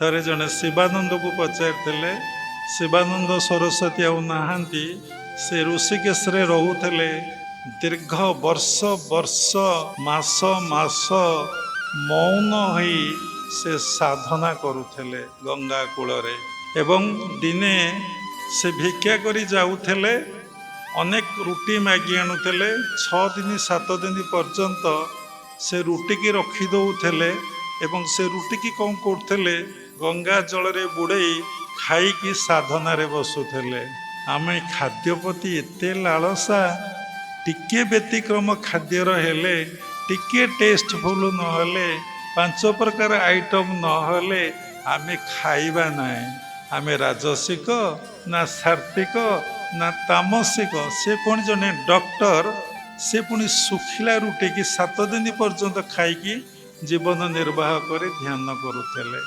ଥରେ ଜଣେ ଶିବାନନ୍ଦକୁ ପଚାରିଥିଲେ, ଶିବାନନ୍ଦ ସରସ୍ୱତୀ ଆଉ ନାହାନ୍ତି, ସେ ଋଷିକେଶରେ ରହୁଥିଲେ। ଦୀର୍ଘ ବର୍ଷ ବର୍ଷ ମାସ ମାସ ମୌନ ହୋଇ ସେ ସାଧନା କରୁଥିଲେ ଗଙ୍ଗା କୂଳରେ। ଏବଂ ଦିନେ ସେ ଭିକ୍ଷା କରି ଯାଉଥିଲେ, ଅନେକ ରୁଟି ମାଗି ଆଣୁଥିଲେ। 6 ଦିନ 7 ଦିନ ପର୍ଯ୍ୟନ୍ତ ସେ ରୁଟିକି ରଖି ଦେଉଥିଲେ ଏବଂ ସେ ରୁଟିକି କ'ଣ କରୁଥିଲେ, ଗଙ୍ଗା ଜଳରେ ବୁଡ଼େଇ ଖାଇକି ସାଧନାରେ ବସୁଥିଲେ। ଆମେ ଖାଦ୍ୟ ପ୍ରତି ଏତେ ଲାଳସା, ଟିକେ ବ୍ୟତିକ୍ରମ ଖାଦ୍ୟର ହେଲେ, ଟିକେ ଟେଷ୍ଟଫୁଲ ନହେଲେ, 5 ପ୍ରକାର ଆଇଟମ୍ ନହେଲେ ଆମେ ଖାଇବା ନାହିଁ। ଆମେ ରାଜସିକ ନା ସାତ୍ତ୍ୱିକ ନା ତାମସିକ। ସେ ପୁଣି ଜଣେ ଡକ୍ଟର, ସେ ପୁଣି ଶୁଖିଲା ରୁଟିକି 7 ଦିନ ପର୍ଯ୍ୟନ୍ତ ଖାଇକି ଜୀବନ ନିର୍ବାହ କରି ଧ୍ୟାନ କରୁଥିଲେ।